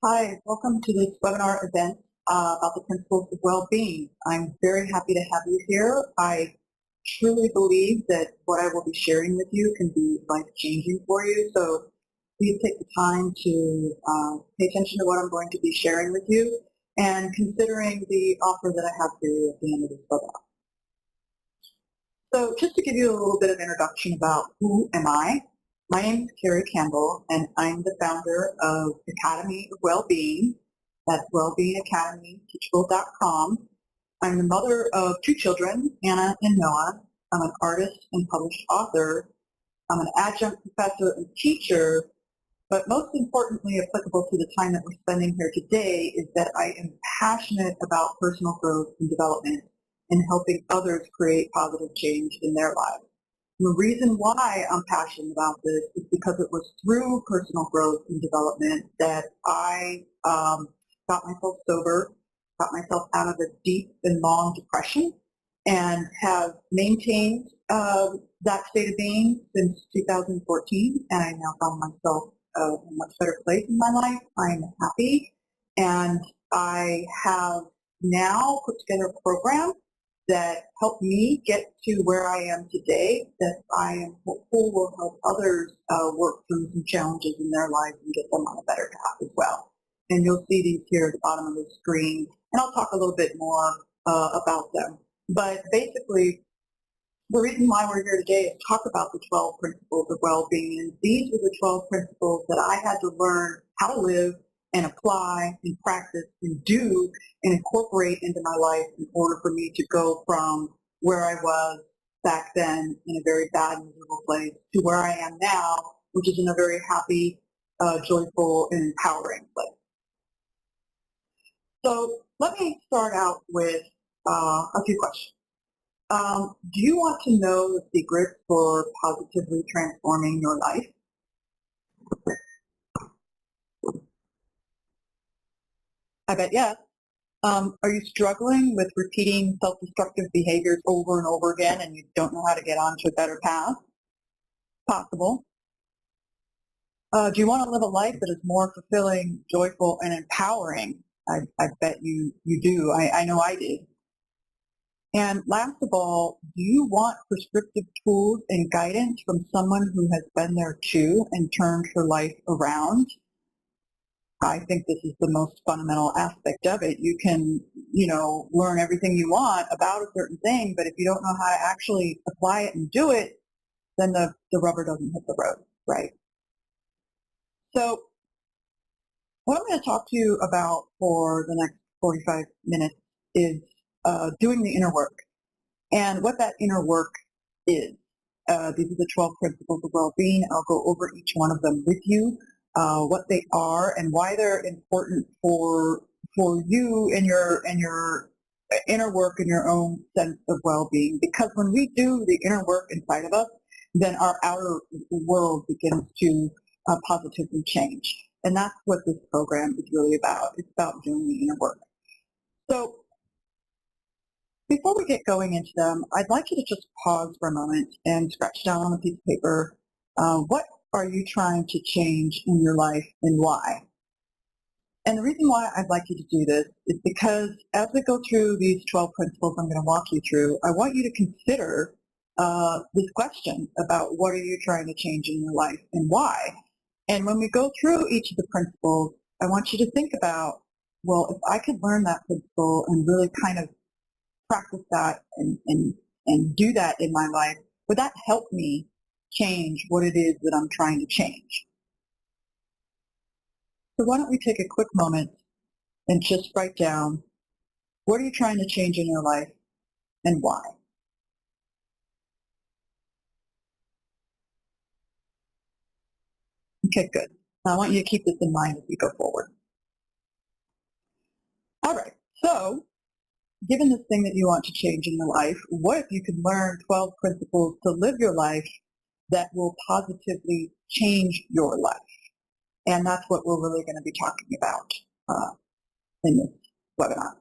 Hi, welcome to this webinar event about the principles of well-being. I'm very happy to have you here. I truly believe that what I will be sharing with you can be life-changing for you, so please take the time to pay attention to what I'm going to be sharing with you and considering the offer that I have for you at the end of this webinar. So just to give you a little bit of introduction about who am I, my name is Carrie Campbell, and I'm the founder of Academy of Wellbeing. That's wellbeingacademyteachable.com. I'm the mother of two children, Anna and Noah. I'm an artist and published author. I'm an adjunct professor and teacher, but most importantly applicable to the time that we're spending here today is that I am passionate about personal growth and development and helping others create positive change in their lives. The reason why I'm passionate about this is because it was through personal growth and development that I got myself sober, got myself out of a deep and long depression, and have maintained that state of being since 2014, and I now found myself in a much better place in my life. I'm happy, and I have now put together a program that helped me get to where I am today, that I am hopeful will help others work through some challenges in their lives and get them on a better path as well. And you'll see these here at the bottom of the screen, and I'll talk a little bit more about them. But basically, the reason why we're here today is talk about the 12 principles of well-being. And these were the 12 principles that I had to learn how to live and apply and practice and do and incorporate into my life in order for me to go from where I was back then in a very bad, miserable place to where I am now, which is in a very happy, joyful, and empowering place. So let me start out with a few questions. Do you want to know the secret for positively transforming your life? I bet yes. Are you struggling with repeating self-destructive behaviors over and over again and you don't know how to get onto a better path? Possible. Do you want to live a life that is more fulfilling, joyful, and empowering? I bet you do. I know I did. And last of all, do you want prescriptive tools and guidance from someone who has been there too and turned her life around? I think this is the most fundamental aspect of it. You can, learn everything you want about a certain thing, but if you don't know how to actually apply it and do it, then the rubber doesn't hit the road, right? So what I'm going to talk to you about for the next 45 minutes is doing the inner work. And what that inner work is. These are the 12 principles of well-being. I'll go over each one of them with you, what they are and why they're important for you and your inner work and your own sense of well-being. Because when we do the inner work inside of us, then our outer world begins to positively change. And that's what this program is really about. It's about doing the inner work. So before we get going into them, I'd like you to just pause for a moment and scratch down on a piece of paper. What are you trying to change in your life and why? And the reason why I'd like you to do this is because as we go through these 12 principles I'm going to walk you through, I want you to consider this question about what are you trying to change in your life and why. And when we go through each of the principles, I want you to think about, well, if I could learn that principle and really kind of practice that and do that in my life, would that help me change what it is that I'm trying to change? So why don't we take a quick moment and just write down, what are you trying to change in your life and why? Okay, good. Now I want you to keep this in mind as we go forward. All right, so given this thing that you want to change in your life, what if you could learn 12 principles to live your life that will positively change your life? And that's what we're really going to be talking about in this webinar.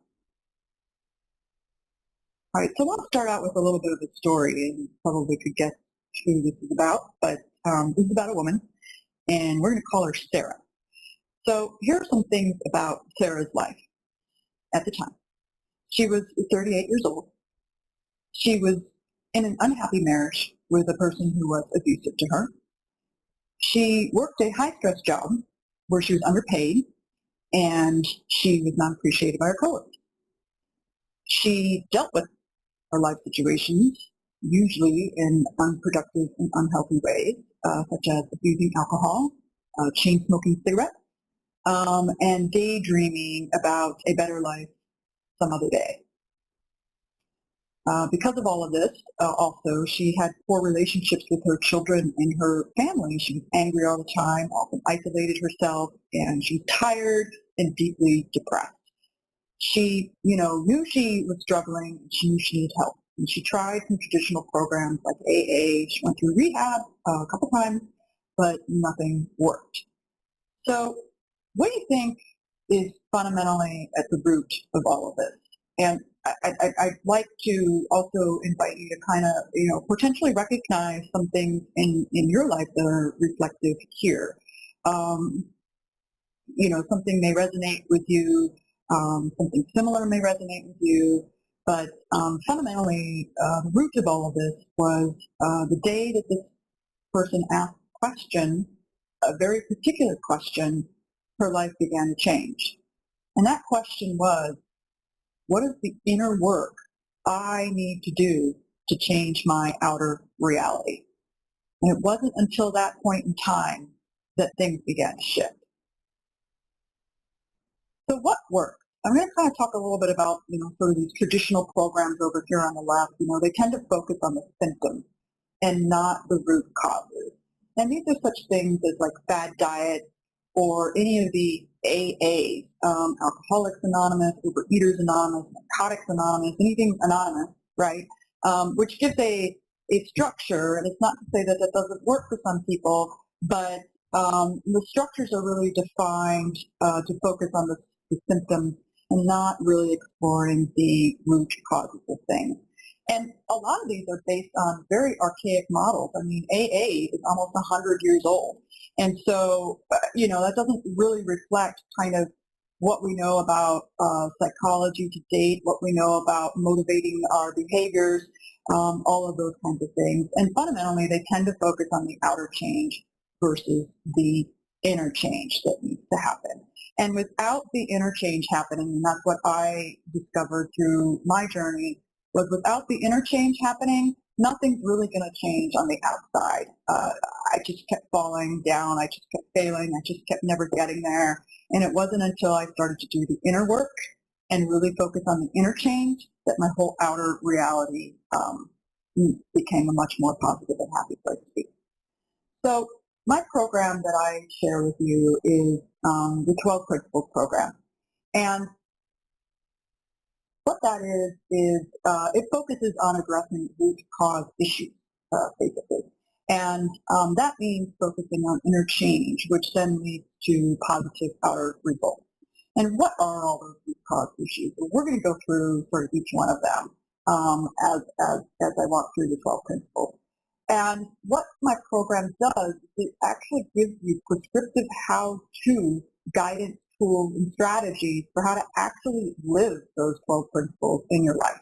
All right, so let's start out with a little bit of a story, and probably could guess who this is about, but this is about a woman, and we're going to call her Sarah. So here are some things about Sarah's life at the time. She was 38 years old. She was in an unhappy marriage with a person who was abusive to her. She worked a high-stress job where she was underpaid and she was not appreciated by her coworkers. She dealt with her life situations, usually in unproductive and unhealthy ways, such as abusing alcohol, chain smoking cigarettes, and daydreaming about a better life some other day. Because of all of this, also, she had poor relationships with her children and her family. She was angry all the time, often isolated herself, and she was tired and deeply depressed. She, knew she was struggling. She knew she needed help. And she tried some traditional programs like AA. She went through rehab a couple times, but nothing worked. So what do you think is fundamentally at the root of all of this? And I'd like to also invite you to kind of, potentially recognize some things in your life that are reflective here. Something may resonate with you, something similar may resonate with you, but fundamentally, the root of all of this was the day that this person asked a question, a very particular question, her life began to change. And that question was, what is the inner work I need to do to change my outer reality? And it wasn't until that point in time that things began to shift. So what works? I'm going to kind of talk a little bit about, sort of these traditional programs over here on the left. They tend to focus on the symptoms and not the root causes. And these are such things as like fad diet or any of the AAs, Alcoholics Anonymous, Overeaters Anonymous, Narcotics Anonymous, anything anonymous, right? Which gives a structure, and it's not to say that that doesn't work for some people, but the structures are really defined to focus on the symptoms and not really exploring the root causes of things. And a lot of these are based on very archaic models. I mean, AA is almost 100 years old. And so, that doesn't really reflect kind of what we know about psychology to date, what we know about motivating our behaviors, all of those kinds of things. And fundamentally, they tend to focus on the outer change versus the inner change that needs to happen. And without the inner change happening, and that's what I discovered through my journey, was without the inner change happening, nothing's really going to change on the outside. I just kept falling down. I just kept failing. I just kept never getting there. And it wasn't until I started to do the inner work and really focus on the inner change that my whole outer reality became a much more positive and happy place to be. So my program that I share with you is the 12 Principles program. And what that is it focuses on addressing root cause issues, basically. And that means focusing on inner change, which then leads to positive outer results. And what are all those root cause issues? Well, we're going to go through sort of each one of them as I walk through the 12 principles. And what my program does is it actually gives you prescriptive how-to guidance, tools, and strategies for how to actually live those 12 principles in your life.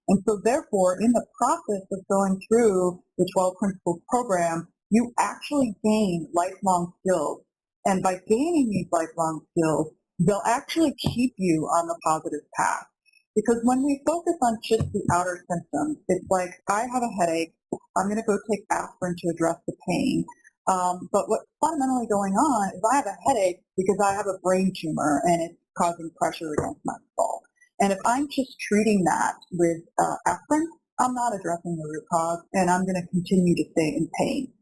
And so therefore, in the process of going through the 12 Principles program, you actually gain lifelong skills. And by gaining these lifelong skills, they'll actually keep you on the positive path. Because when we focus on just the outer symptoms, it's like, I have a headache, I'm going to go take aspirin to address the pain. But what's fundamentally going on is I have a headache because I have a brain tumor and it's causing pressure against my skull. And if I'm just treating that with aspirin, I'm not addressing the root cause, and I'm going to continue to stay in pain.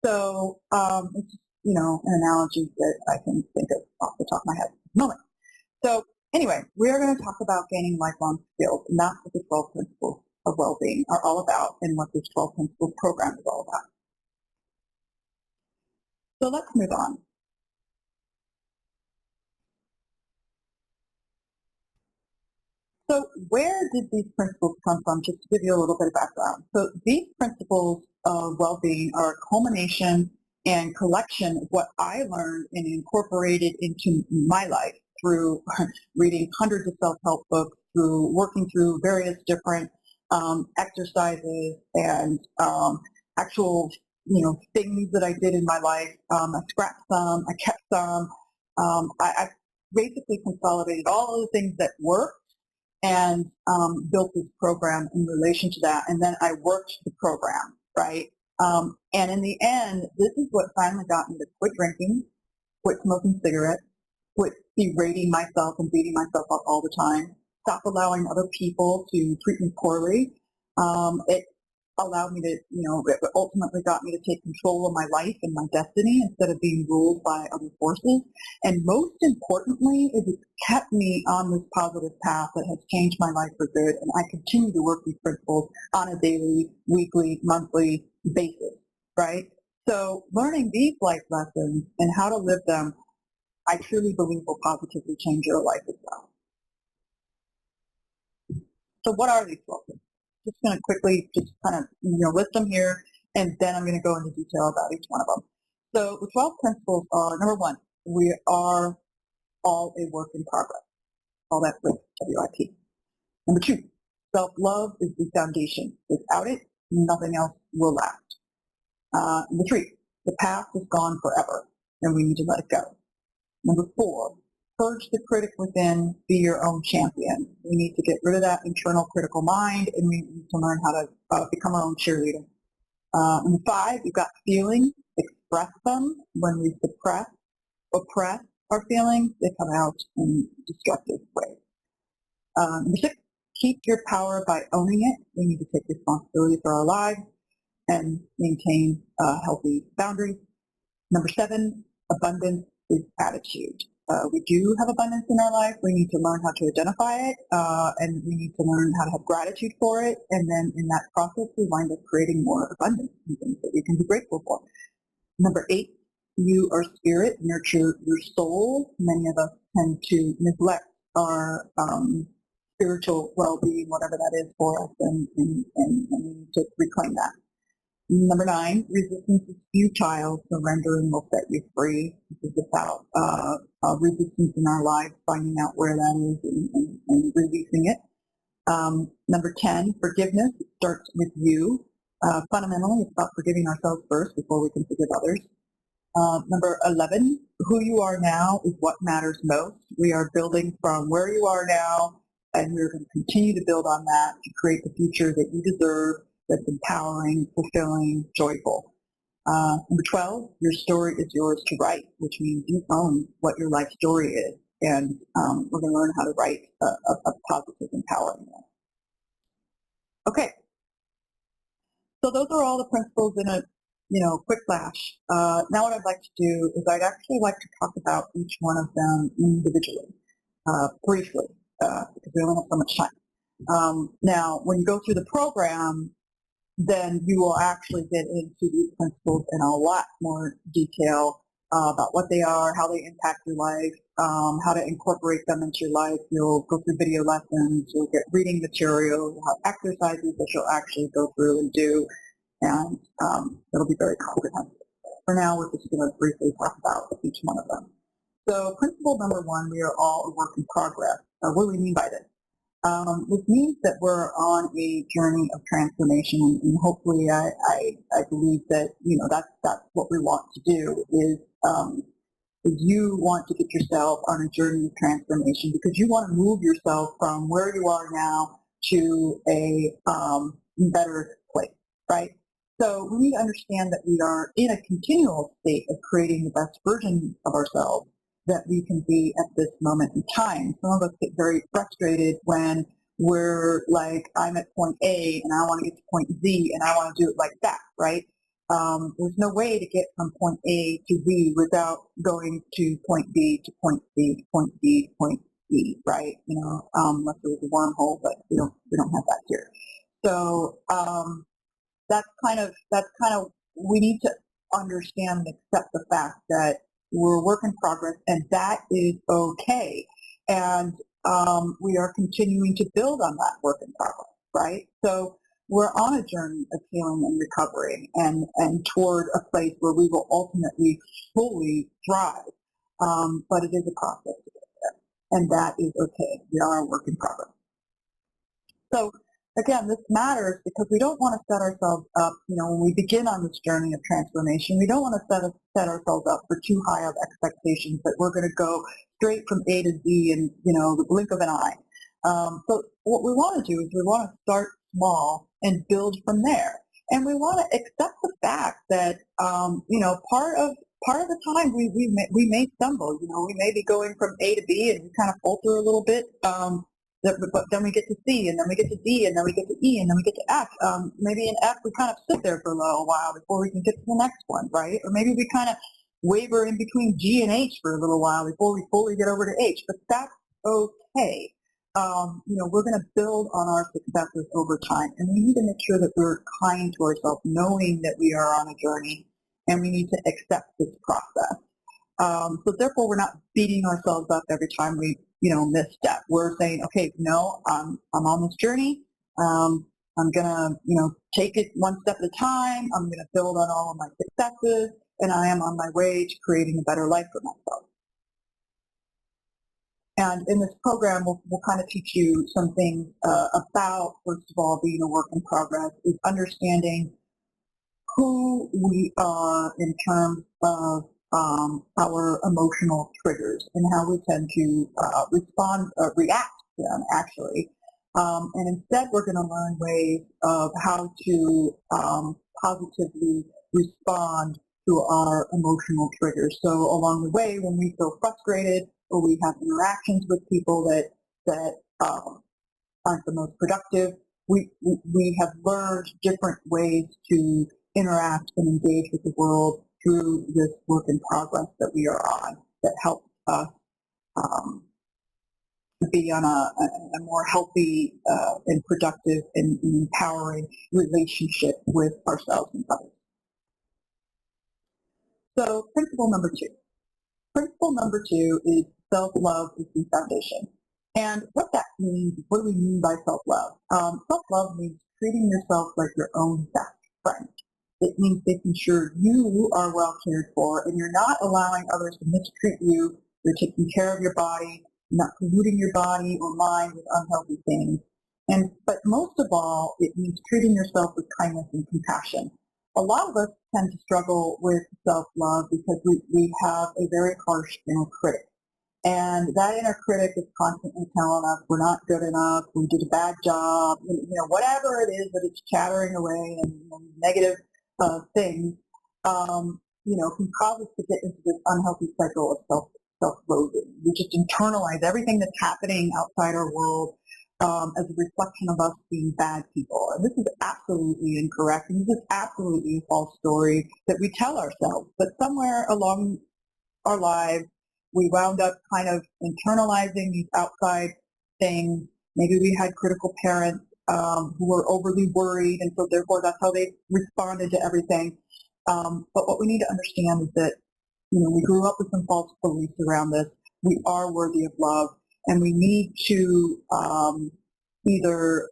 So it's just, an analogy that I can think of off the top of my head at the moment. So anyway, we're going to talk about gaining lifelong skills, and that's what the 12 Principles of Well-Being are all about and what this 12 Principles program is all about. So let's move on. So where did these principles come from, just to give you a little bit of background? So these principles of well-being are a culmination and collection of what I learned and incorporated into my life through reading hundreds of self-help books, through working through various different exercises and actual, things that I did in my life. I scrapped some, I kept some. I basically consolidated all of the things that worked and built this program in relation to that. And then I worked the program, right? And in the end, this is what finally got me to quit drinking, quit smoking cigarettes, quit berating myself and beating myself up all the time, stop allowing other people to treat me poorly. It allowed me to, it ultimately got me to take control of my life and my destiny instead of being ruled by other forces. And most importantly, is it kept me on this positive path that has changed my life for good. And I continue to work these principles on a daily, weekly, monthly basis, right? So learning these life lessons and how to live them, I truly believe will positively change your life as well. So what are these 12 principles? Just going to quickly just kind of list them here, and then I'm going to go into detail about each one of them. So the 12 principles are, number one, we are all a work in progress. All that with WIP. Number two, self-love is the foundation. Without it, nothing else will last. Number three, the past is gone forever, and we need to let it go. Number four, purge the critic within, be your own champion. We need to get rid of that internal critical mind, and we need to learn how to become our own cheerleader. Number five, we've got feelings, express them. When we oppress our feelings, they come out in destructive ways. Number six, keep your power by owning it. We need to take responsibility for our lives and maintain healthy boundaries. Number seven, abundance is attitude. We do have abundance in our life. We need to learn how to identify it, and we need to learn how to have gratitude for it. And then in that process, we wind up creating more abundance and things that we can be grateful for. Number eight, you are spirit, nurture your soul. Many of us tend to neglect our spiritual well-being, whatever that is for us, and we need to reclaim that. Number nine, resistance is futile. Surrendering will set you free. This is about resistance in our lives, finding out where that is and releasing it. Number 10, forgiveness. It starts with you. Fundamentally, it's about forgiving ourselves first before we can forgive others. Number 11, who you are now is what matters most. We are building from where you are now, and we're going to continue to build on that to create the future that you deserve, that's empowering, fulfilling, joyful. Number 12, your story is yours to write, which means you own what your life story is. And we're going to learn how to write a positive, empowering one. Okay. So those are all the principles in a quick flash. Now what I'd like to do is I'd actually like to talk about each one of them individually, briefly, because we only have so much time. Now, when you go through the program, then you will actually get into these principles in a lot more detail about what they are, how they impact your life, how to incorporate them into your life. You'll go through video lessons, you'll get reading material, you'll have exercises that you'll actually go through and do, and it'll be very comprehensive. For now, we're just going to briefly talk about each one of them. So principle number one, we are all a work in progress. What do we mean by this? This means that we're on a journey of transformation, and hopefully I believe that, that's what we want to do is you want to get yourself on a journey of transformation because you want to move yourself from where you are now to a better place, right? So we need to understand that we are in a continual state of creating the best version of ourselves that we can be at this moment in time. Some of us get very frustrated when we're like, I'm at point A and I want to get to point Z and I want to do it like that, right? There's no way to get from point A to Z without going to point B to point C to point D to point E, right? Unless there was a wormhole, but we don't have that here. So that's kind of we need to understand and accept the fact that we're a work in progress, and that is okay. And we are continuing to build on that work in progress, right? So we're on a journey of healing and recovery and toward a place where we will ultimately fully thrive. But it is a process to get there, and that is okay. We are a work in progress. So again, this matters because we don't want to set ourselves up, when we begin on this journey of transformation, we don't want to set ourselves up for too high of expectations that we're going to go straight from A to Z in, the blink of an eye. So what we want to do is we want to start small and build from there. And we want to accept the fact that, part of the time we may stumble. We may be going from A to B and we kind of falter a little bit. But then we get to C, and then we get to D, and then we get to E, and then we get to F. Maybe in F we kind of sit there for a little while before we can get to the next one, right? Or maybe we kind of waver in between G and H for a little while before we fully get over to H. But that's okay. We're going to build on our successes over time, and we need to make sure that we're kind to ourselves, knowing that we are on a journey, and we need to accept this process. So therefore, we're not beating ourselves up every time we, misstep. We're saying, okay, I'm on this journey. I'm gonna, take it one step at a time. I'm gonna build on all of my successes, and I am on my way to creating a better life for myself. And in this program, we'll kind of teach you some things about, first of all, being a work in progress, is understanding who we are in terms of our emotional triggers and how we tend to react to them, actually. And instead, we're going to learn ways of how to positively respond to our emotional triggers. So along the way, when we feel frustrated or we have interactions with people that aren't the most productive, we have learned different ways to interact and engage with the world through this work in progress that we are on, that helps us be on a more healthy and productive and empowering relationship with ourselves and others. So principle number two. Principle number two is self-love is the foundation. And what that means, what do we mean by self-love? Self-love means treating yourself like your own best friend. It means making sure you are well cared for and you're not allowing others to mistreat you. You're taking care of your body, not polluting your body or mind with unhealthy things. But most of all, it means treating yourself with kindness and compassion. A lot of us tend to struggle with self-love because we have a very harsh inner critic. And that inner critic is constantly telling us we're not good enough, we did a bad job, whatever it is that it's chattering away and negative things, can cause us to get into this unhealthy cycle of self-loathing. We just internalize everything that's happening outside our world as a reflection of us being bad people. And this is absolutely incorrect, and this is absolutely a false story that we tell ourselves. But somewhere along our lives, we wound up kind of internalizing these outside things. Maybe we had critical parents who were overly worried, and so therefore that's how they responded to everything. But what we need to understand is that, we grew up with some false beliefs around this. We are worthy of love, and we need to either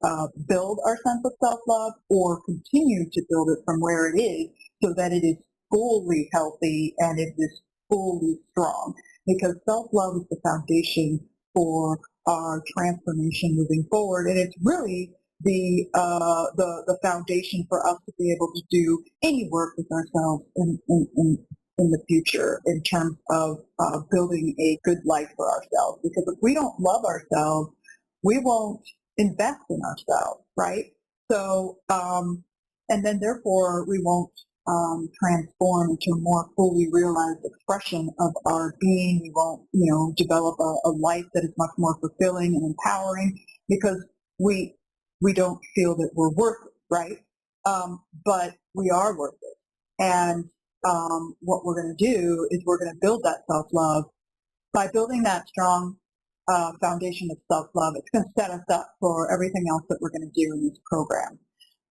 build our sense of self-love or continue to build it from where it is so that it is fully healthy and it is fully strong. Because self-love is the foundation for our transformation moving forward, and it's really the foundation for us to be able to do any work with ourselves in the future in terms of building a good life for ourselves. Because if we don't love ourselves, we won't invest in ourselves, right? So, and then therefore we won't transform into a more fully realized expression of our being. We won't, develop a life that is much more fulfilling and empowering because we don't feel that we're worth it, right? But we are worth it. And what we're going to do is we're going to build that self-love. By building that strong foundation of self-love, it's going to set us up for everything else that we're going to do in this program.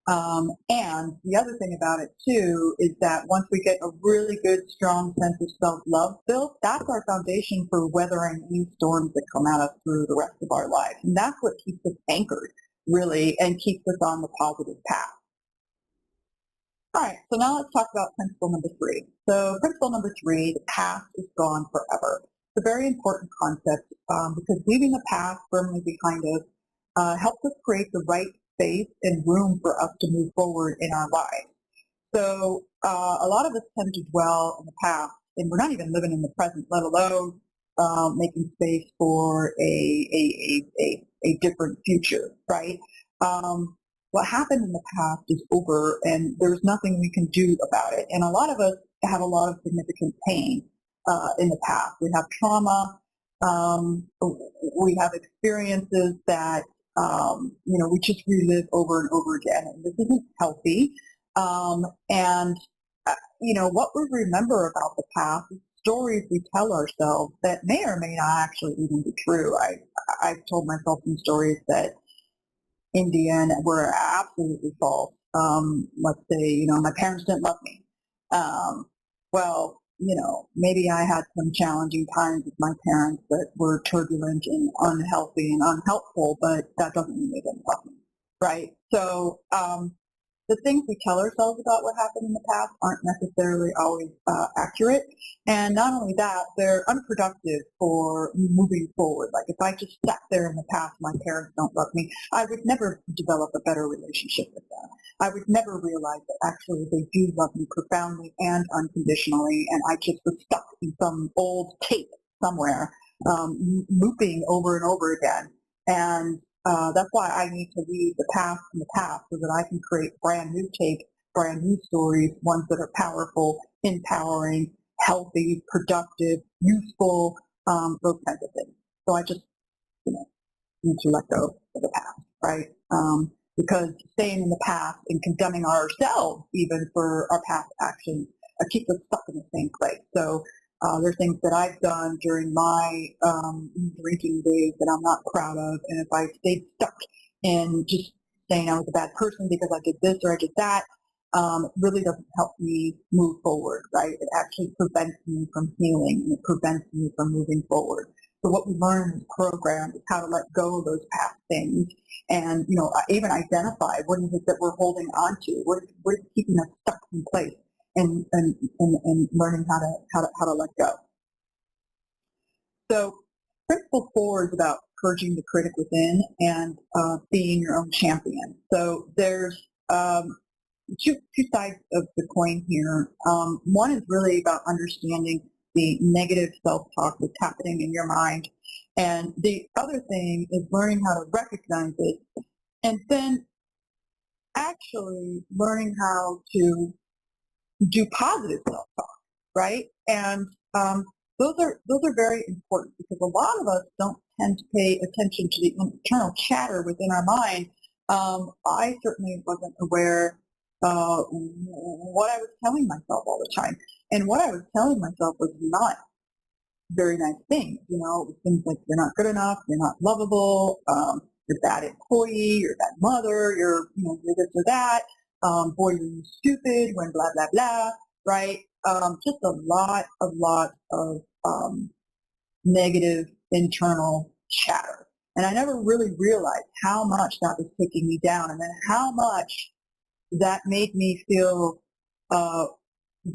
And the other thing about it, too, is that once we get a really good, strong sense of self-love built, that's our foundation for weathering any storms that come at us through the rest of our lives. And that's what keeps us anchored. really, and keeps us on the positive path. All right, so now let's talk about principle number 3. So principle number 3, the past is gone forever. It's a very important concept because leaving the past firmly behind us helps us create the right space and room for us to move forward in our lives. So a lot of us tend to dwell in the past, and we're not even living in the present, let alone making space for a different future, right? What happened in the past is over, and there's nothing we can do about it. And a lot of us have a lot of significant pain in the past. We have trauma. We have experiences that we just relive over and over again, and this isn't healthy. And what we remember about the past is stories we tell ourselves that may or may not actually even be true. I've told myself some stories that in the end were absolutely false. Let's say, my parents didn't love me. Well, maybe I had some challenging times with my parents that were turbulent and unhealthy and unhelpful, but that doesn't mean they didn't love me, right? So the things we tell ourselves about what happened in the past aren't necessarily always accurate. And not only that, they're unproductive for moving forward. Like if I just sat there in the past, my parents don't love me, I would never develop a better relationship with them. I would never realize that actually they do love me profoundly and unconditionally, and I just was stuck in some old tape somewhere, looping over and over again. And that's why I need to leave the past in the past so that I can create brand new tapes, brand new stories, ones that are powerful, empowering, healthy, productive, useful, those kinds of things. So I just, need to let go of the past, right? Because staying in the past and condemning ourselves even for our past actions keeps us stuck in the same place. So there's things that I've done during my drinking days that I'm not proud of, and if I stayed stuck in just saying I was a bad person because I did this or I did that, it really doesn't help me move forward, right? It actually prevents me from healing, and it prevents me from moving forward. So what we learn in this program is how to let go of those past things and, even identify what is it that we're holding on to, what is keeping us stuck in place, and learning how to let go. So principle 4 is about purging the critic within and being your own champion. So there's two sides of the coin here. One is really about understanding the negative self-talk that's happening in your mind. And the other thing is learning how to recognize it and then actually learning how to do positive self-talk, right? And those are very important because a lot of us don't tend to pay attention to the internal chatter within our mind. I certainly wasn't aware what I was telling myself all the time. And what I was telling myself was not very nice things, things like you're not good enough, you're not lovable, you're a bad employee, you're a bad mother, you're this or that, boy, you're stupid, when blah, blah, blah, right? Just a lot of negative internal chatter. And I never really realized how much that was taking me down and then how much that made me feel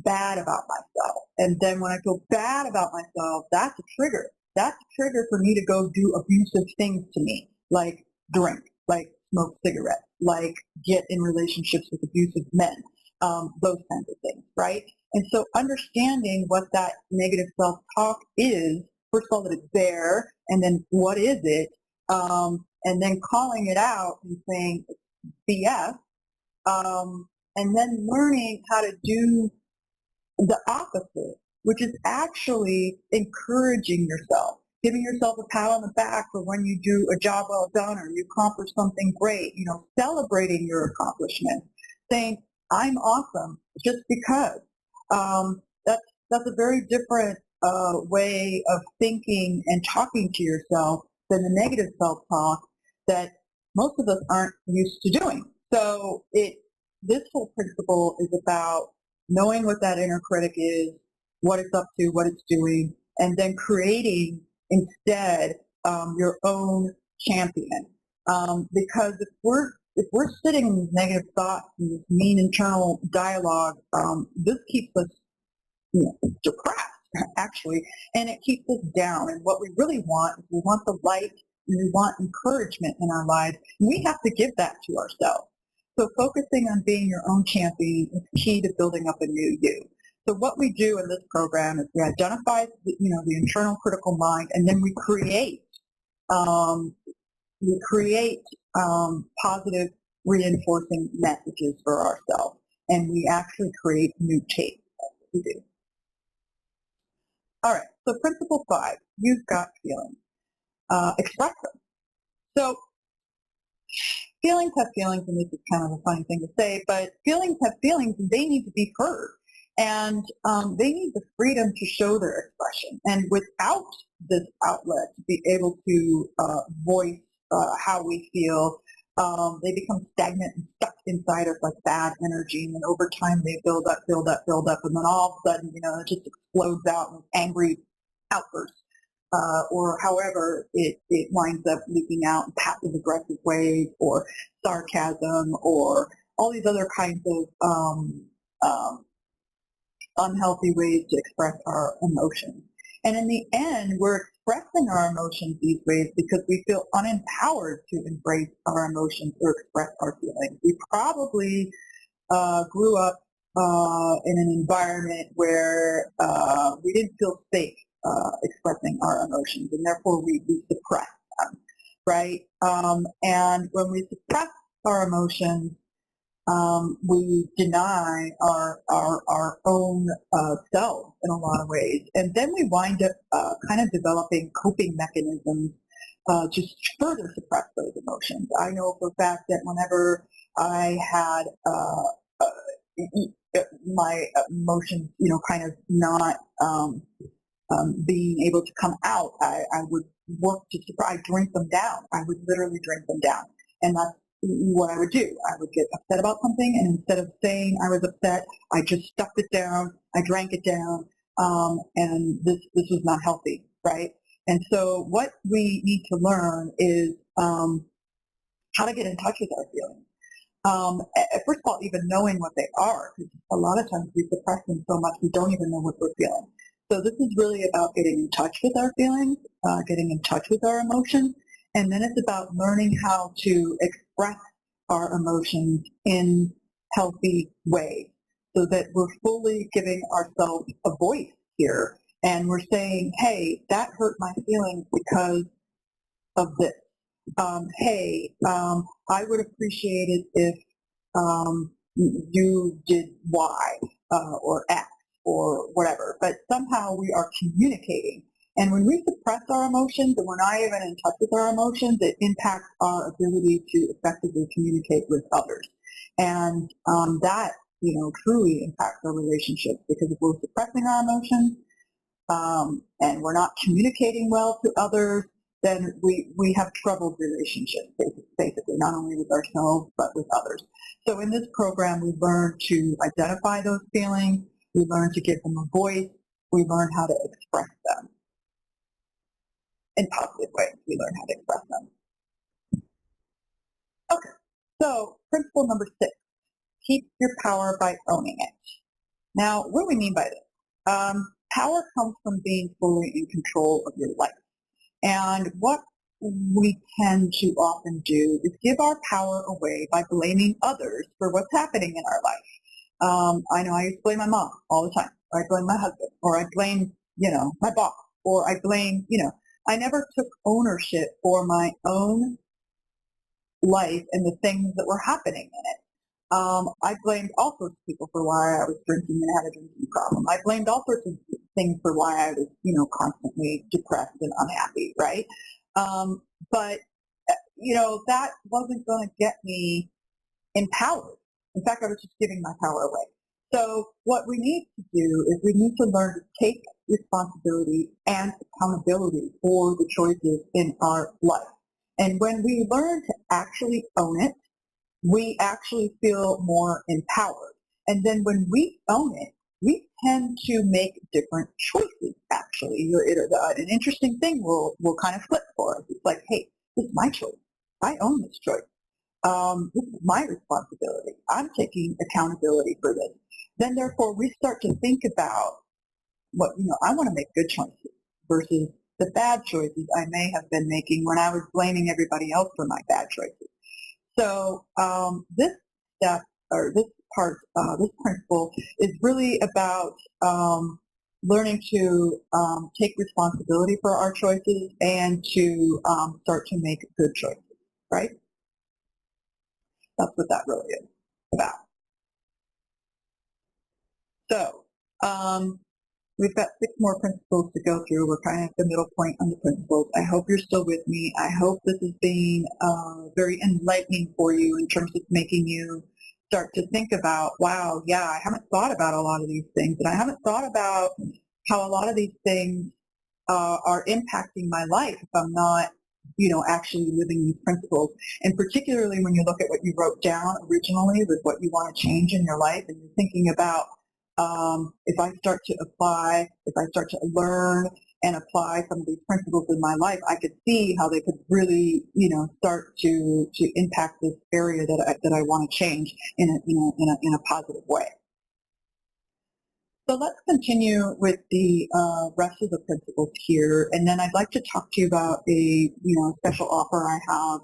bad about myself. And then when I feel bad about myself, that's a trigger. That's a trigger for me to go do abusive things to me, like drink, like smoke cigarettes, like get in relationships with abusive men, those kinds of things, right? And so understanding what that negative self-talk is, first of all, that it's there, and then what is it, and then calling it out and saying BS, and then learning how to do the opposite, which is actually encouraging yourself, giving yourself a pat on the back for when you do a job well done or you accomplish something great, celebrating your accomplishment, saying, I'm awesome just because. That's a very different way of thinking and talking to yourself than the negative self-talk that most of us aren't used to doing. So this whole principle is about knowing what that inner critic is, what it's up to, what it's doing, and then creating instead your own champion. Because if we're sitting in these negative thoughts and this mean internal dialogue, this keeps us depressed, actually, and it keeps us down. And what we really want is we want the light and we want encouragement in our lives. And we have to give that to ourselves. So focusing on being your own champion is key to building up a new you. So what we do in this program is we identify, the internal critical mind, and then we create um, positive reinforcing messages for ourselves, and we actually create new tapes. That's what we do. All right, so principle 5, you've got feelings. Express them. So feelings have feelings, and this is kind of a funny thing to say, but feelings have feelings, and they need to be heard. And they need the freedom to show their expression. And without this outlet to be able to voice how we feel, they become stagnant and stuck inside us like bad energy. And then over time they build up, build up, build up, and then all of a sudden, it just explodes out in angry outbursts. Or however it winds up leaking out in passive-aggressive ways, or sarcasm, or all these other kinds of unhealthy ways to express our emotions. And in the end, we're expressing our emotions these ways because we feel unempowered to embrace our emotions or express our feelings. We probably grew up in an environment where we didn't feel safe expressing our emotions, and therefore we suppress them, right? And when we suppress our emotions, we deny our own selves in a lot of ways. And then we wind up kind of developing coping mechanisms to further suppress those emotions. I know for a fact that whenever I had my emotions, kind of not being able to come out, I would work to suppress. I drink them down. I would literally drink them down. And that's what I would do. I would get upset about something, and instead of saying I was upset, I just stuffed it down. I drank it down, and this was not healthy, right? And so what we need to learn is how to get in touch with our feelings. First of all, even knowing what they are, because a lot of times we suppress them so much we don't even know what we're feeling. So this is really about getting in touch with our feelings, getting in touch with our emotions, and then it's about learning how to express our emotions in healthy ways so that we're fully giving ourselves a voice here. And we're saying, hey, that hurt my feelings because of this. I would appreciate it if you did Y or X or whatever. But somehow we are communicating. And when we suppress our emotions and we're not even in touch with our emotions, it impacts our ability to effectively communicate with others. And that, truly impacts our relationships, because if we're suppressing our emotions and we're not communicating well to others, then we have troubled relationships, basically, not only with ourselves, but with others. So in this program, we learn to identify those feelings. We learn to give them a voice. We learn how to express them. In positive ways, we learn how to express them. Okay, so principle number 6, keep your power by owning it. Now, what do we mean by this? Power comes from being fully in control of your life. And what we tend to often do is give our power away by blaming others for what's happening in our life. I know I used to blame my mom all the time, or I blame my husband, or I blame, my boss, or I blame, I never took ownership for my own life and the things that were happening in it. I blamed all sorts of people for why I was drinking and had a drinking problem. I blamed all sorts of things for why I was, constantly depressed and unhappy, right? But that wasn't going to get me empowered. In fact, I was just giving my power away. So what we need to do is we need to learn to take responsibility and accountability for the choices in our life. And when we learn to actually own it, we actually feel more empowered. And then when we own it, we tend to make different choices, actually. An interesting thing will kind of flip for us. It's like, hey, this is my choice. I own this choice. This is my responsibility. I'm taking accountability for this. Then therefore we start to think about what, I want to make good choices versus the bad choices I may have been making when I was blaming everybody else for my bad choices. So this step or this part, this principle is really about learning to take responsibility for our choices and to start to make good choices, right? That's what that really is about. So we've got 6 more principles to go through. We're kind of at the middle point on the principles. I hope you're still with me. I hope this has been very enlightening for you in terms of making you start to think about, wow, yeah, I haven't thought about a lot of these things, and I haven't thought about how a lot of these things are impacting my life if I'm not, actually living these principles. And particularly when you look at what you wrote down originally with what you want to change in your life, and you're thinking about if I start to apply, if I start to learn and apply some of these principles in my life, I could see how they could really, start to impact this area that I want to change in a positive way. So let's continue with the rest of the principles here, and then I'd like to talk to you about a special offer I have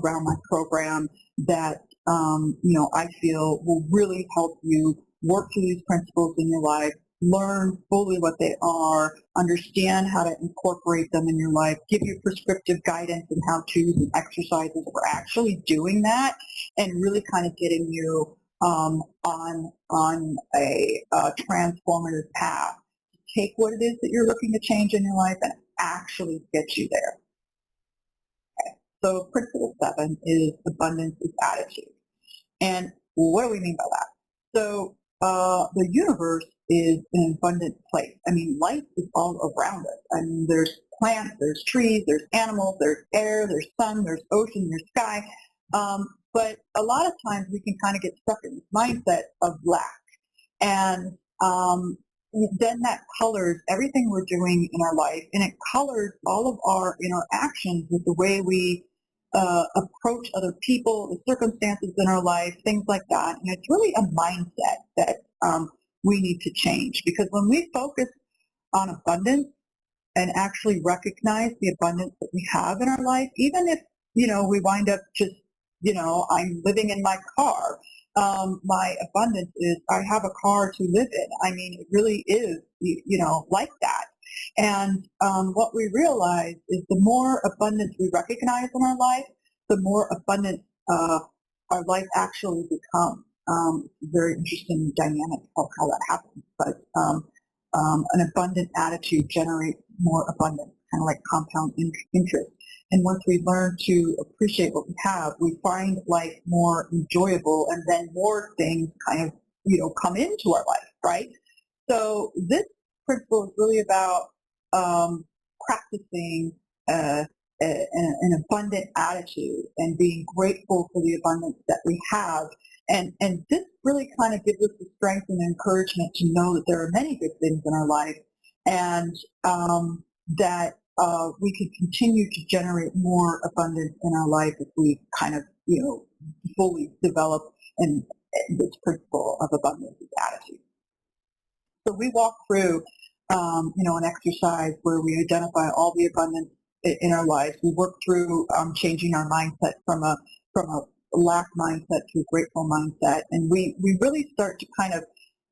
around my program that I feel will really help you work through these principles in your life, learn fully what they are, understand how to incorporate them in your life, give you prescriptive guidance and how-tos and exercises for actually doing that, and really kind of getting you on a transformative path. Take what it is that you're looking to change in your life and actually get you there. Okay. So principle 7 is abundance is attitude. And what do we mean by that? So the universe is an abundant place. I mean, life is all around us. I mean, there's plants, there's trees, there's animals, there's air, there's sun, there's ocean, there's sky. But a lot of times we can kind of get stuck in this mindset of lack. And then that colors everything we're doing in our life, and it colors all of our interactions with the way we approach other people, the circumstances in our life, things like that. And it's really a mindset that we need to change, because when we focus on abundance and actually recognize the abundance that we have in our life, even if, we wind up just, I'm living in my car. My abundance is I have a car to live in. I mean, it really is, like that. And what we realize is the more abundance we recognize in our life, the more abundant our life actually becomes. Very interesting dynamic of how that happens. But an abundant attitude generates more abundance, kind of like compound interest. And once we learn to appreciate what we have, we find life more enjoyable, and then more things kind of, come into our life, right? So this principle is really about practicing an abundant attitude and being grateful for the abundance that we have. And this really kind of gives us the strength and encouragement to know that there are many good things in our life, and that we can continue to generate more abundance in our life if we kind of, fully develop this principle of abundance attitude. So we walk through, an exercise where we identify all the abundance in our lives. We work through changing our mindset from a lack mindset to a grateful mindset, and we really start to kind of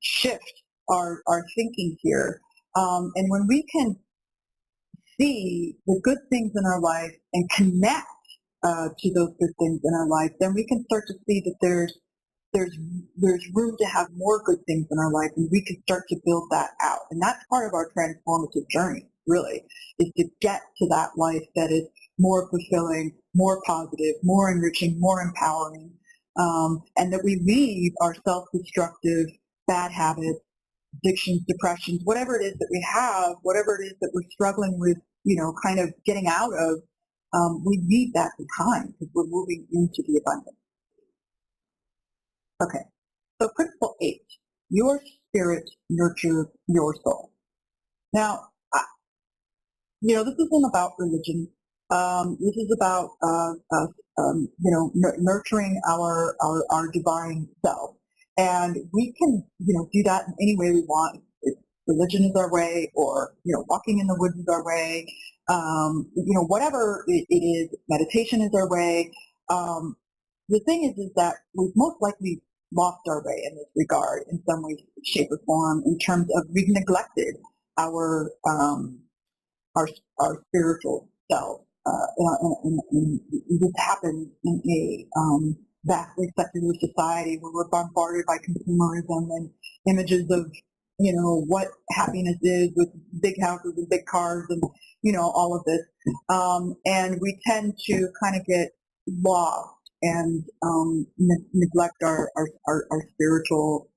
shift our thinking here. And when we can see the good things in our life and connect to those good things in our life, then we can start to see that there's room to have more good things in our life, and we can start to build that out. And that's part of our transformative journey, really, is to get to that life that is more fulfilling, more positive, more enriching, more empowering, and that we leave our self-destructive bad habits, addictions, depressions, whatever it is that we have, whatever it is that we're struggling with, kind of getting out of, we leave that behind because we're moving into the abundance. Okay, so principle 8, your spirit nurtures your soul. Now, this isn't about religion. This is about nurturing our divine self, and we can do that in any way we want. If religion is our way, or walking in the woods is our way. Whatever it is, meditation is our way. Um, the thing is that we've most likely lost our way in this regard in some way, shape, or form, in terms of we've neglected our our, our spiritual self. And this happens in a vastly secular society where we're bombarded by consumerism and images of, what happiness is, with big houses and big cars and, all of this. And we tend to kind of get lost and neglect our spiritual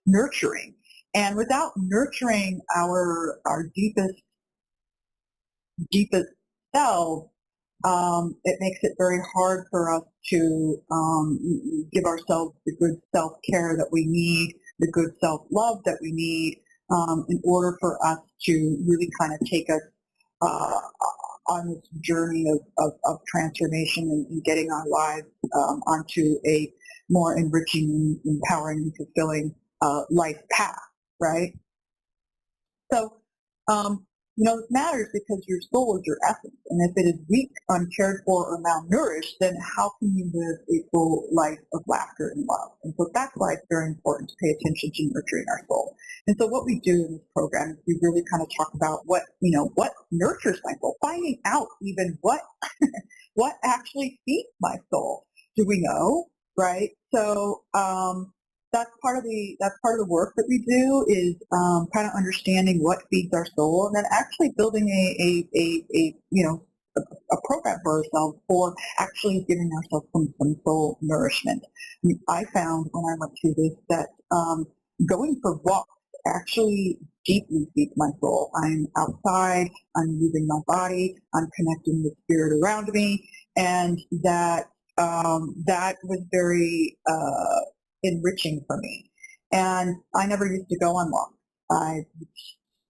nurturing. And without nurturing our deepest selves, it makes it very hard for us to give ourselves the good self-care that we need, the good self-love that we need, in order for us to really kind of take us on this journey of transformation and getting our lives onto a more enriching and empowering and fulfilling life path, right? So, this matters because your soul is your essence. And if it is weak, uncared for, or malnourished, then how can you live a full life of laughter and love? And so that's why it's very important to pay attention to nurturing our soul. And so what we do in this program is we really kind of talk about what nurtures my soul, finding out even what actually feeds my soul. Do we know, right? So, that's part of the work that we do, is kind of understanding what feeds our soul, and then actually building a program for ourselves for actually giving ourselves some soul nourishment. I found when I went through this that going for walks actually deeply feeds my soul. I'm outside, I'm moving my body, I'm connecting with spirit around me, and that was very enriching for me. And I never used to go on walks. I,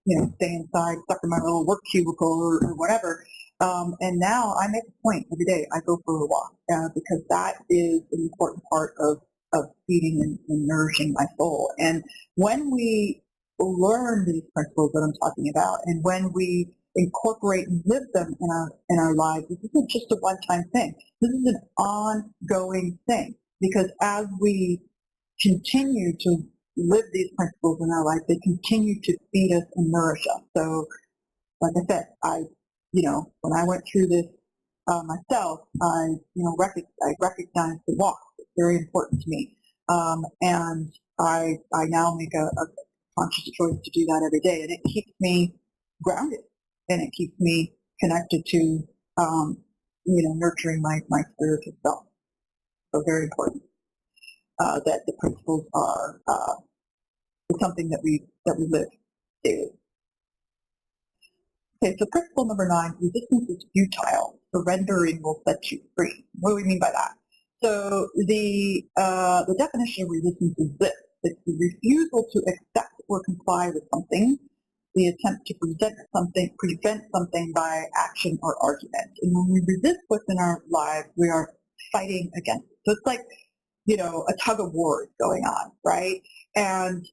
stay inside, stuck in my little work cubicle or whatever. And now I make a point every day. I go for a walk because that is an important part of feeding and nourishing my soul. And when we learn these principles that I'm talking about, and when we incorporate and live them in our lives, this isn't just a one-time thing. This is an ongoing thing, because as we continue to live these principles in our life, they continue to feed us and nourish us. So, like I said, when I went through this myself, I recognized the walk. It's very important to me, and I now make a conscious choice to do that every day, and it keeps me grounded, and it keeps me connected to nurturing my spiritual self. So very important that the principles are something that we live daily. Okay, so principle number 9, resistance is futile. Surrendering will set you free. What do we mean by that? So the definition of resistance is this: it's the refusal to accept or comply with something, the attempt to prevent something by action or argument. And when we resist what's in our lives, we are fighting against it. So it's like a tug of war is going on, right? And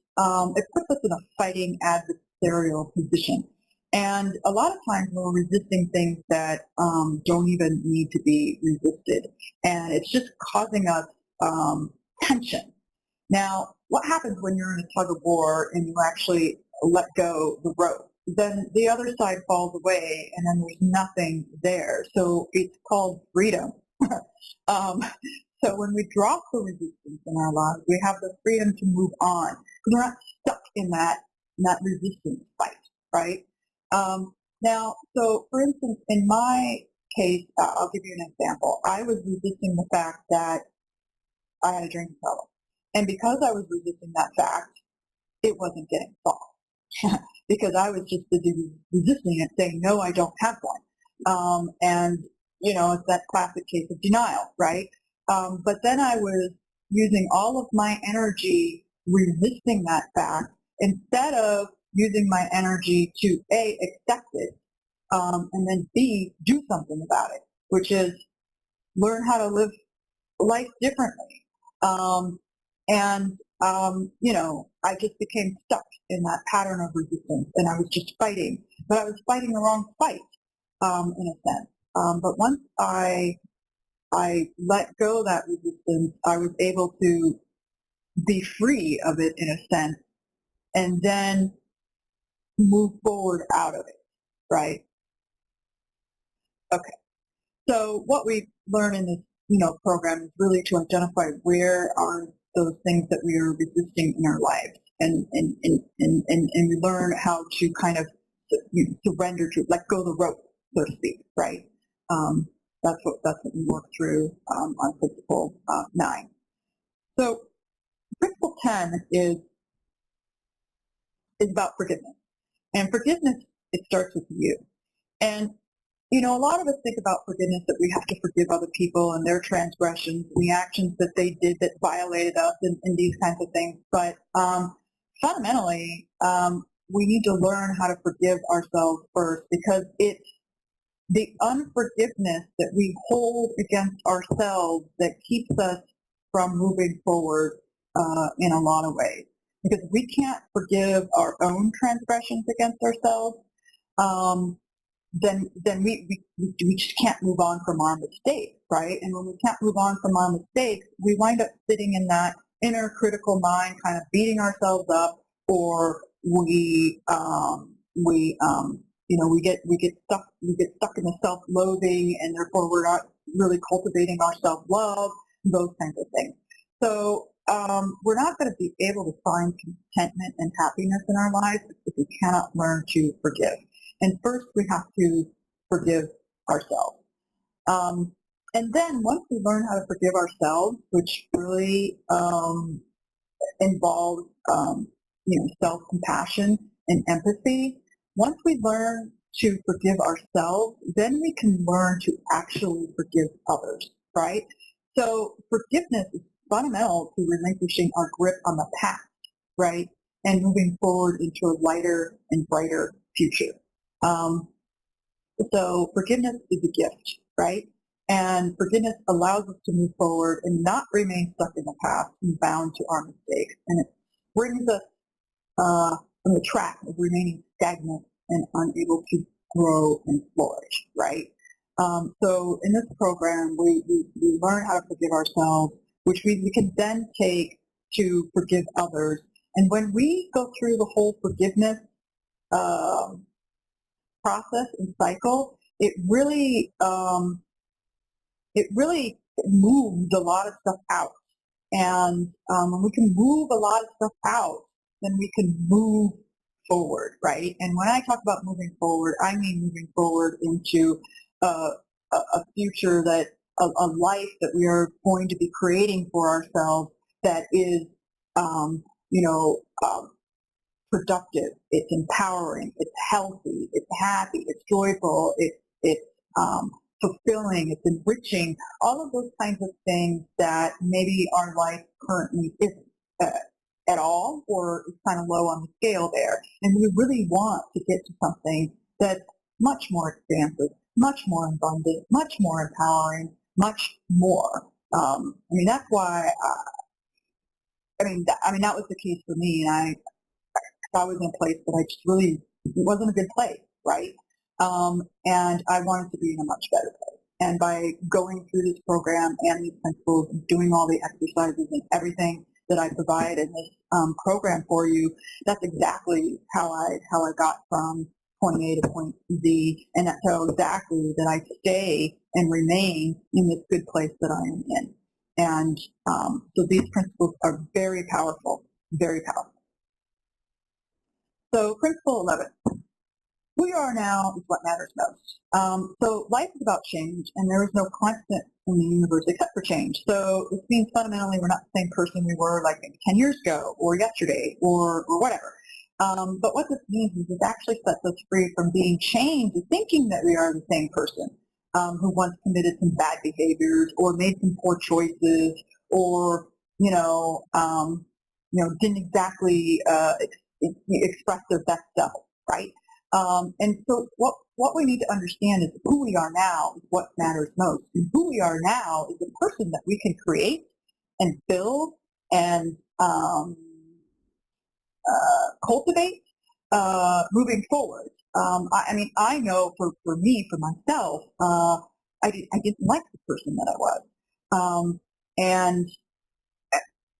it puts us in a fighting adversarial position. And a lot of times we're resisting things that don't even need to be resisted. And it's just causing us tension. Now, what happens when you're in a tug of war and you actually let go the rope? Then the other side falls away and then there's nothing there. So it's called freedom. So when we drop the resistance in our lives, we have the freedom to move on. We're not stuck in that resistance fight, right? Now, so for instance, in my case, I'll give you an example. I was resisting the fact that I had a drinking problem. And because I was resisting that fact, it wasn't getting solved because I was just busy resisting it, saying, no, I don't have one. And, it's that classic case of denial, right? But then I was using all of my energy resisting that fact instead of using my energy to accept it and then B, do something about it, which is learn how to live life differently. I just became stuck in that pattern of resistance, and I was just fighting, but I was fighting the wrong fight, in a sense. But once I let go of that resistance, I was able to be free of it in a sense, and then move forward out of it, right? Okay. So what we learn in this, program is really to identify where are those things that we are resisting in our lives, and we learn how to kind of surrender to, let go of the rope, so to speak, right? Um, that's what we work through on Principle 9. So Principle 10 is about forgiveness, and forgiveness, it starts with you. And a lot of us think about forgiveness that we have to forgive other people and their transgressions and the actions that they did that violated us and these kinds of things. But fundamentally, we need to learn how to forgive ourselves first, because it's the unforgiveness that we hold against ourselves that keeps us from moving forward in a lot of ways. Because we can't forgive our own transgressions against ourselves, then we just can't move on from our mistakes, right? And when we can't move on from our mistakes, we wind up sitting in that inner critical mind, kind of beating ourselves up, or we get stuck in the self-loathing, and therefore we're not really cultivating our self-love, those kinds of things. So we're not going to be able to find contentment and happiness in our lives if we cannot learn to forgive. And first, we have to forgive ourselves. And then once we learn how to forgive ourselves, which really involves, self-compassion and empathy, once we learn to forgive ourselves, then we can learn to actually forgive others, right? So forgiveness is fundamental to relinquishing our grip on the past, right? And moving forward into a lighter and brighter future. So forgiveness is a gift, right? And forgiveness allows us to move forward and not remain stuck in the past and bound to our mistakes. And it brings us from the track of remaining stagnant and unable to grow and flourish, right? So in this program, we learn how to forgive ourselves, which we can then take to forgive others. And when we go through the whole forgiveness process and cycle, it really moves a lot of stuff out. And when we can move a lot of stuff out, then we can move forward, right? And when I talk about moving forward, I mean moving forward into a future that a life that we are going to be creating for ourselves that is, productive, it's empowering, it's healthy, it's happy, it's joyful, it's fulfilling, it's enriching, all of those kinds of things that maybe our life currently isn't at all, or is kind of low on the scale there. And we really want to get to something that's much more expansive, much more abundant, much more empowering, much more. That's why. That was the case for me, and I was in a place that I just really wasn't a good place, right? And I wanted to be in a much better place. And by going through this program and these principles, and doing all the exercises and everything that I provide in this program for you, that's exactly how I got from point A to point Z, and that's how exactly that I stay and remain in this good place that I am in. And so these principles are very powerful, very powerful. So principle 11, who you are now is what matters most. So life is about change, and there is no constant in the universe except for change. So this means fundamentally we're not the same person we were like maybe 10 years ago or yesterday or whatever. But what this means is it actually sets us free from being chained to thinking that we are the same person who once committed some bad behaviors or made some poor choices or, didn't exactly express their best self, right? And so what we need to understand is who we are now is what matters most. And who we are now is the person that we can create and build and cultivate moving forward. I mean, I know for me, for myself, I didn't like the person that I was. And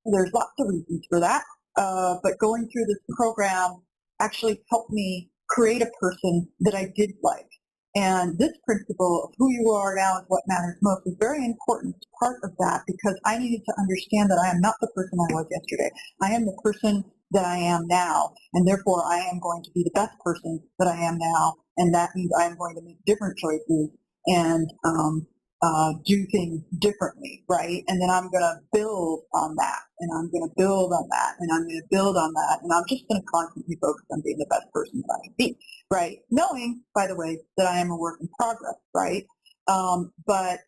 there's lots of reasons for that. But going through this program actually helped me create a person that I did like. And this principle of who you are now is what matters most is very important part of that because I needed to understand that I am not the person I was yesterday. I am the person that I am now, and therefore I am going to be the best person that I am now, and that means I am going to make different choices and do things differently, right? And then I'm going to build on that, and I'm going to build on that, and I'm going to build on that, and I'm just going to constantly focus on being the best person that I can be, right? Knowing, by the way, that I am a work in progress, right? But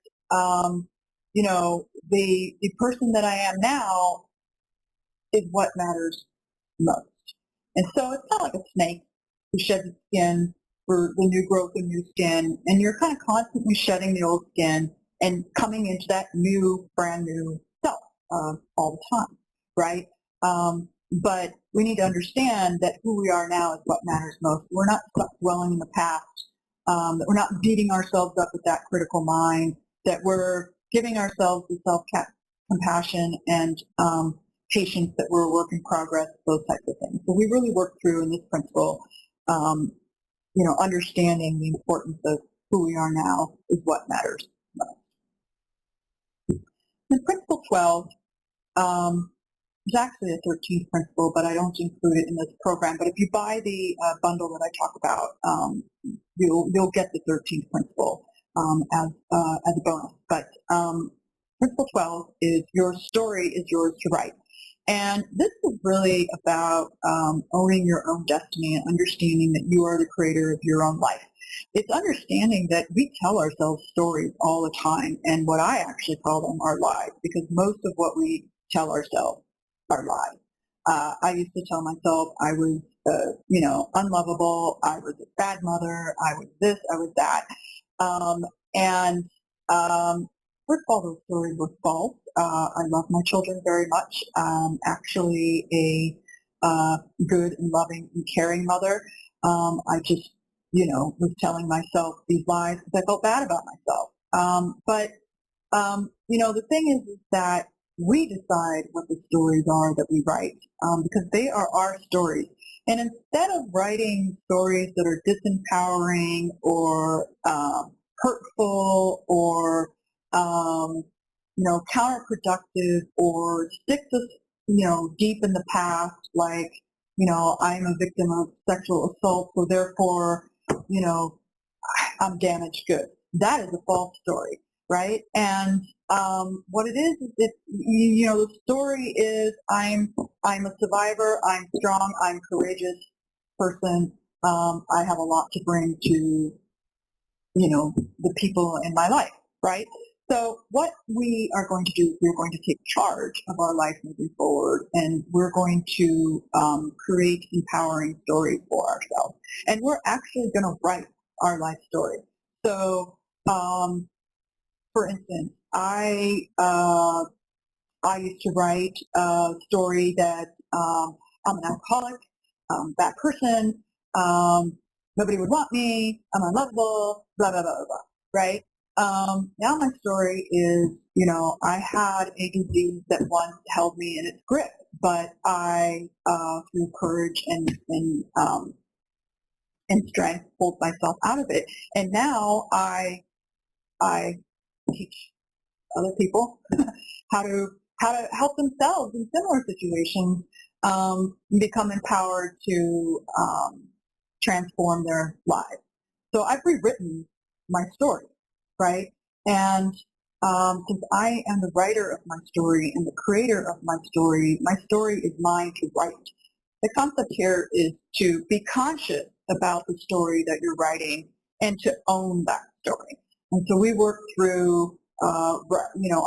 you know, the person that I am now is what matters most. And so it's kind of like a snake who sheds its skin for the new growth of new skin, and you're kind of constantly shedding the old skin and coming into that new, brand new self all the time, right? But we need to understand that who we are now is what matters most. We're not stuck dwelling in the past, that we're not beating ourselves up with that critical mind, that we're giving ourselves the self-compassion and patience that we're a work in progress, those types of things. So we really work through in this principle, you know, understanding the importance of who we are now is what matters most. And principle 12 is actually a 13th principle, but I don't include it in this program. But if you buy the bundle that I talk about, you'll get the 13th principle as a bonus. But principle 12 is your story is yours to write. And this is really about owning your own destiny and understanding that you are the creator of your own life. It's understanding that we tell ourselves stories all the time, and what I actually call them are lies, because most of what we tell ourselves are lies. I used to tell myself I was, you know, unlovable, I was a bad mother, I was this, I was that. And first of all, those stories were false. I love my children very much. Actually, a good and loving and caring mother. I just, you know, was telling myself these lies because I felt bad about myself. But you know, the thing is that we decide what the stories are that we write because they are our stories. And instead of writing stories that are disempowering or hurtful or you know, counterproductive or sticks us, you know, deep in the past, like, you know, I'm a victim of sexual assault, so therefore, you know, I'm damaged goods. That is a false story, right? And what it is that, you know, the story is I'm a survivor, I'm strong, I'm a courageous person, I have a lot to bring to, you know, the people in my life, right? So what we are going to do is we're going to take charge of our life moving forward, and we're going to create empowering stories for ourselves. And we're actually going to write our life story. So, for instance, I used to write a story that I'm an alcoholic, bad person, nobody would want me, I'm unlovable, blah, blah, blah, blah, blah, right? Now my story is, you know, I had a disease that once held me in its grip, but I, through courage and strength, pulled myself out of it. And now I teach other people how to help themselves in similar situations become empowered to transform their lives. So I've rewritten my story, right? And since I am the writer of my story and the creator of my story is mine to write. The concept here is to be conscious about the story that you're writing and to own that story. And so we work through, you know,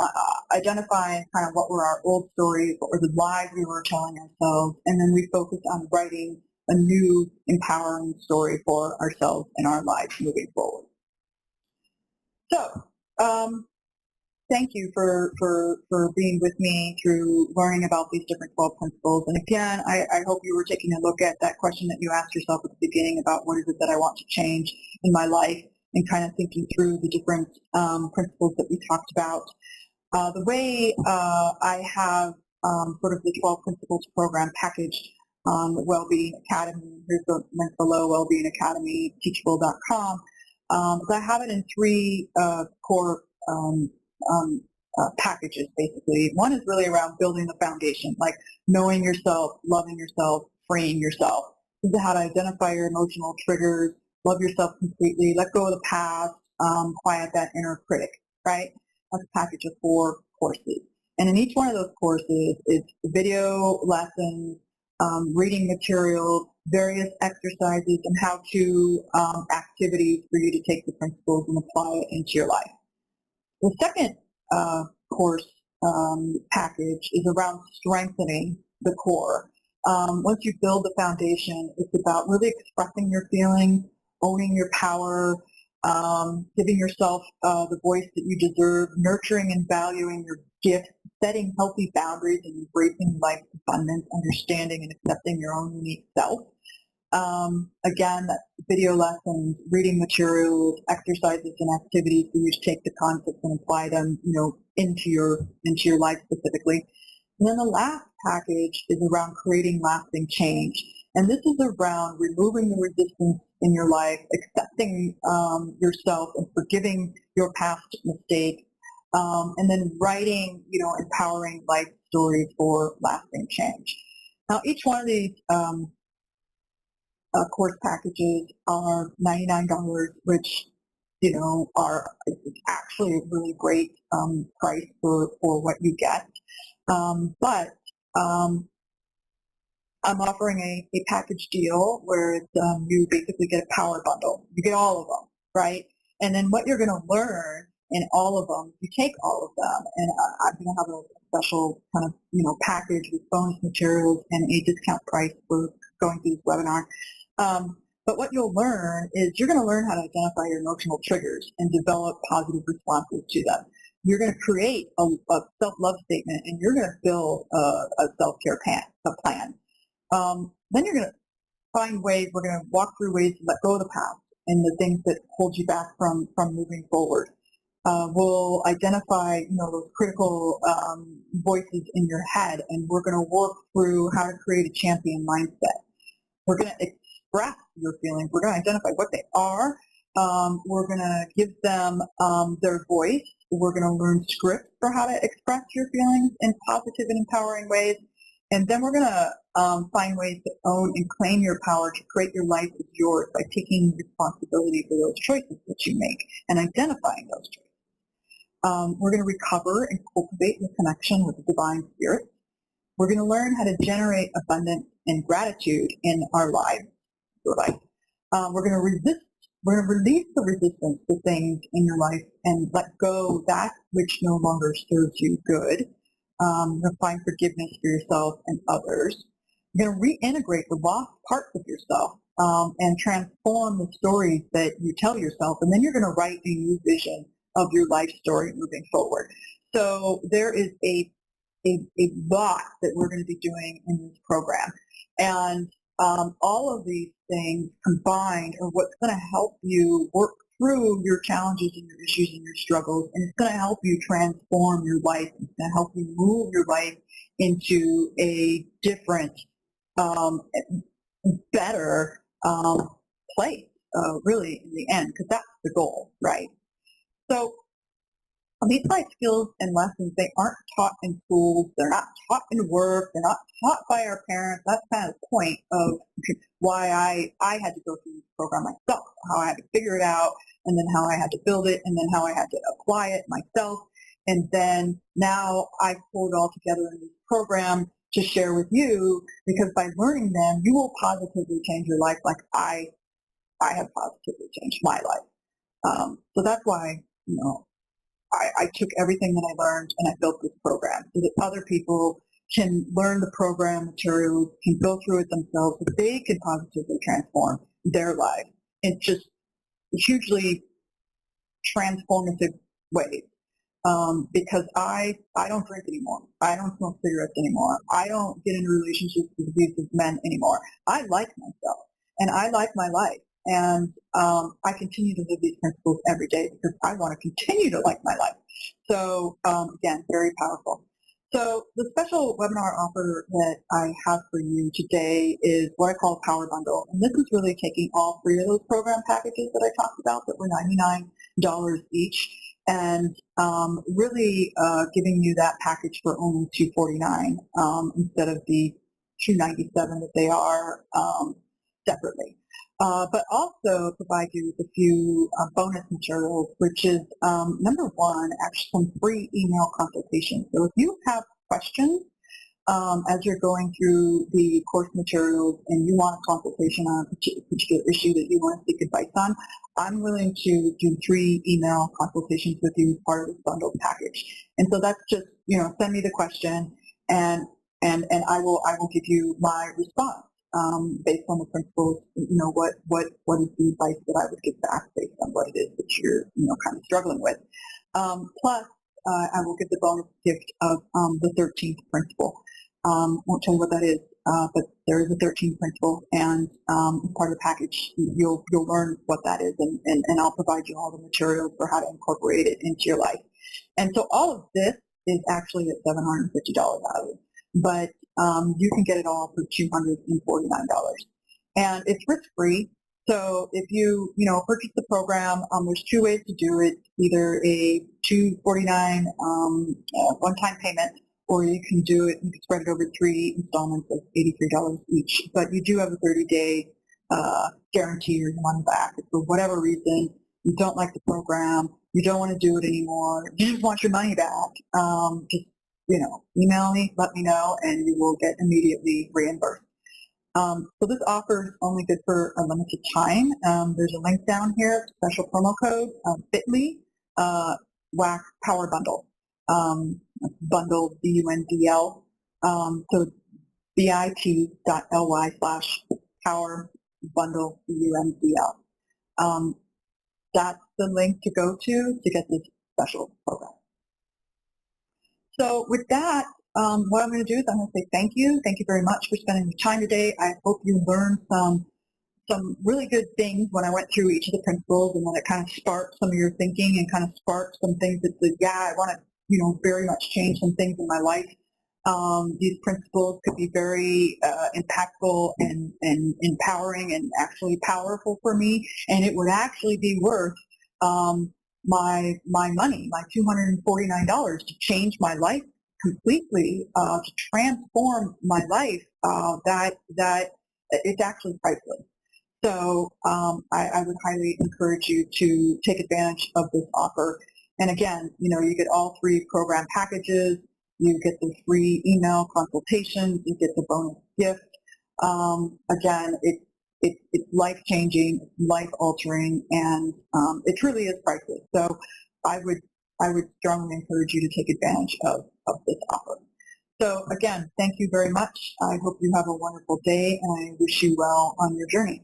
identifying kind of what were our old stories, what were the lies we were telling ourselves, and then we focus on writing a new empowering story for ourselves and our lives moving forward. So, thank you for being with me through learning about these different 12 principles. And again, I hope you were taking a look at that question that you asked yourself at the beginning about what is it that I want to change in my life, and kind of thinking through the different principles that we talked about. The way I have sort of the 12 Principles program packaged on the Wellbeing Academy, here's the link below, Wellbeing Academy, teachable.com. I have it in three core packages, basically. One is really around building the foundation, like knowing yourself, loving yourself, freeing yourself. This is how to identify your emotional triggers, love yourself completely, let go of the past, quiet that inner critic, right? That's a package of 4 courses. And in each one of those courses is video lessons, reading materials, various exercises, and how-to activities for you to take the principles and apply it into your life. The second course package is around strengthening the core. Once you build the foundation, it's about really expressing your feelings, owning your power, giving yourself the voice that you deserve, nurturing and valuing your gifts, setting healthy boundaries, and embracing life's abundance, understanding and accepting your own unique self. Again, that's video lessons, reading materials, exercises, and activities for you to take the concepts and apply them, into your life specifically. And then the last package is around creating lasting change. And this is around removing the resistance in your life, accepting yourself and forgiving your past mistakes, and then writing, empowering life stories for lasting change. Now, each one of these course packages are $99, which, are actually a really great price for what you get. But I'm offering a package deal where it's, you basically get a power bundle. You get all of them, right? And then what you're going to learn in all of them, you take all of them, and I'm going to have a special kind of, package with bonus materials and a discount price for going through this webinar. But what you'll learn is you're going to learn how to identify your emotional triggers and develop positive responses to them. You're going to create a self-love statement, and you're going to build a self-care plan. Then you're going to find ways, we're going to walk through ways to let go of the past and the things that hold you back from moving forward. We'll identify, those critical voices in your head, and we're going to work through how to create a champion mindset. We're going to express your feelings. We're going to identify what they are. We're going to give them their voice. We're going to learn scripts for how to express your feelings in positive and empowering ways. And then we're going to find ways to own and claim your power to create your life as yours by taking responsibility for those choices that you make and identifying those choices. We're going to recover and cultivate the connection with the divine spirit. We're going to learn how to generate abundance and gratitude in our lives. We're going to release the resistance to things in your life and let go that which no longer serves you good. You're going to find forgiveness for yourself and others. You're going to reintegrate the lost parts of yourself and transform the stories that you tell yourself, and then you're going to write a new vision of your life story moving forward. So there is a lot that we're going to be doing in this program. And all of these things combined are what's going to help you work through your challenges and your issues and your struggles, and it's going to help you transform your life. It's going to help you move your life into a different, better place, really, in the end, because that's the goal, right? So these life skills and lessons, they aren't taught in schools. They're not taught in work. They're not taught by our parents. That's kind of the point of why I had to go through this program myself, how I had to figure it out, and then how I had to build it, and then how I had to apply it myself. And then now I pulled it all together in this program to share with you, because by learning them, you will positively change your life like I have positively changed my life. So that's why, I took everything that I learned and I built this program so that other people can learn the program materials, can go through it themselves, so they can positively transform their life in just hugely transformative ways. Because I don't drink anymore. I don't smoke cigarettes anymore. I don't get into relationships with abusive men anymore. I like myself and I like my life. And I continue to live these principles every day because I want to continue to like my life. So again, very powerful. So the special webinar offer that I have for you today is what I call a power bundle. And this is really taking all three of those program packages that I talked about that were $99 each, and really giving you that package for only $249 instead of the $297 that they are separately. But also provide you with a few bonus materials, which is number one, actually some free email consultations. So if you have questions as you're going through the course materials and you want a consultation on a particular issue that you want to seek advice on, I'm willing to do 3 email consultations with you as part of this bundled package. And so that's just, send me the question and I will give you my response based on the principles, what is the advice that I would give back based on what it is that you're, kind of struggling with. Plus, I will give the bonus gift of the 13th principle. Won't tell you what that is, but there is a 13th principle, and as part of the package, you'll learn what that is, and I'll provide you all the materials for how to incorporate it into your life. And so all of this is actually at $750 value, but you can get it all for $249, and it's risk-free. So if you purchase the program, there's 2 ways to do it: either a $249 one-time payment, or you can do it, you can spread it over 3 installments of $83 each. But you do have a 30-day guarantee or your money back. If for whatever reason you don't like the program, you don't want to do it anymore, you just want your money back, just email me, let me know, and you will get immediately reimbursed. So this offer is only good for a limited time. There's a link down here, special promo code, bit.ly, WAC Power Bundle. Bundle, BUNDL, so bit.ly/power bundle, BUNDL. That's the link to go to get this special program. So with that, what I'm going to do is I'm going to say thank you. Thank you very much for spending the time today. I hope you learned some really good things when I went through each of the principles, and then it kind of sparked some of your thinking and kind of sparked some things that said, yeah, I want to very much change some things in my life. These principles could be very impactful and empowering and actually powerful for me, and it would actually be worth my money, my $249, to change my life completely, to transform my life. That it's actually priceless. So I would highly encourage you to take advantage of this offer. And again, you get all 3 program packages, you get the free email consultations, you get the bonus gift. Again, it's life-changing, life-altering, and it truly is priceless. So I would strongly encourage you to take advantage of this offer. So again, thank you very much. I hope you have a wonderful day, and I wish you well on your journey.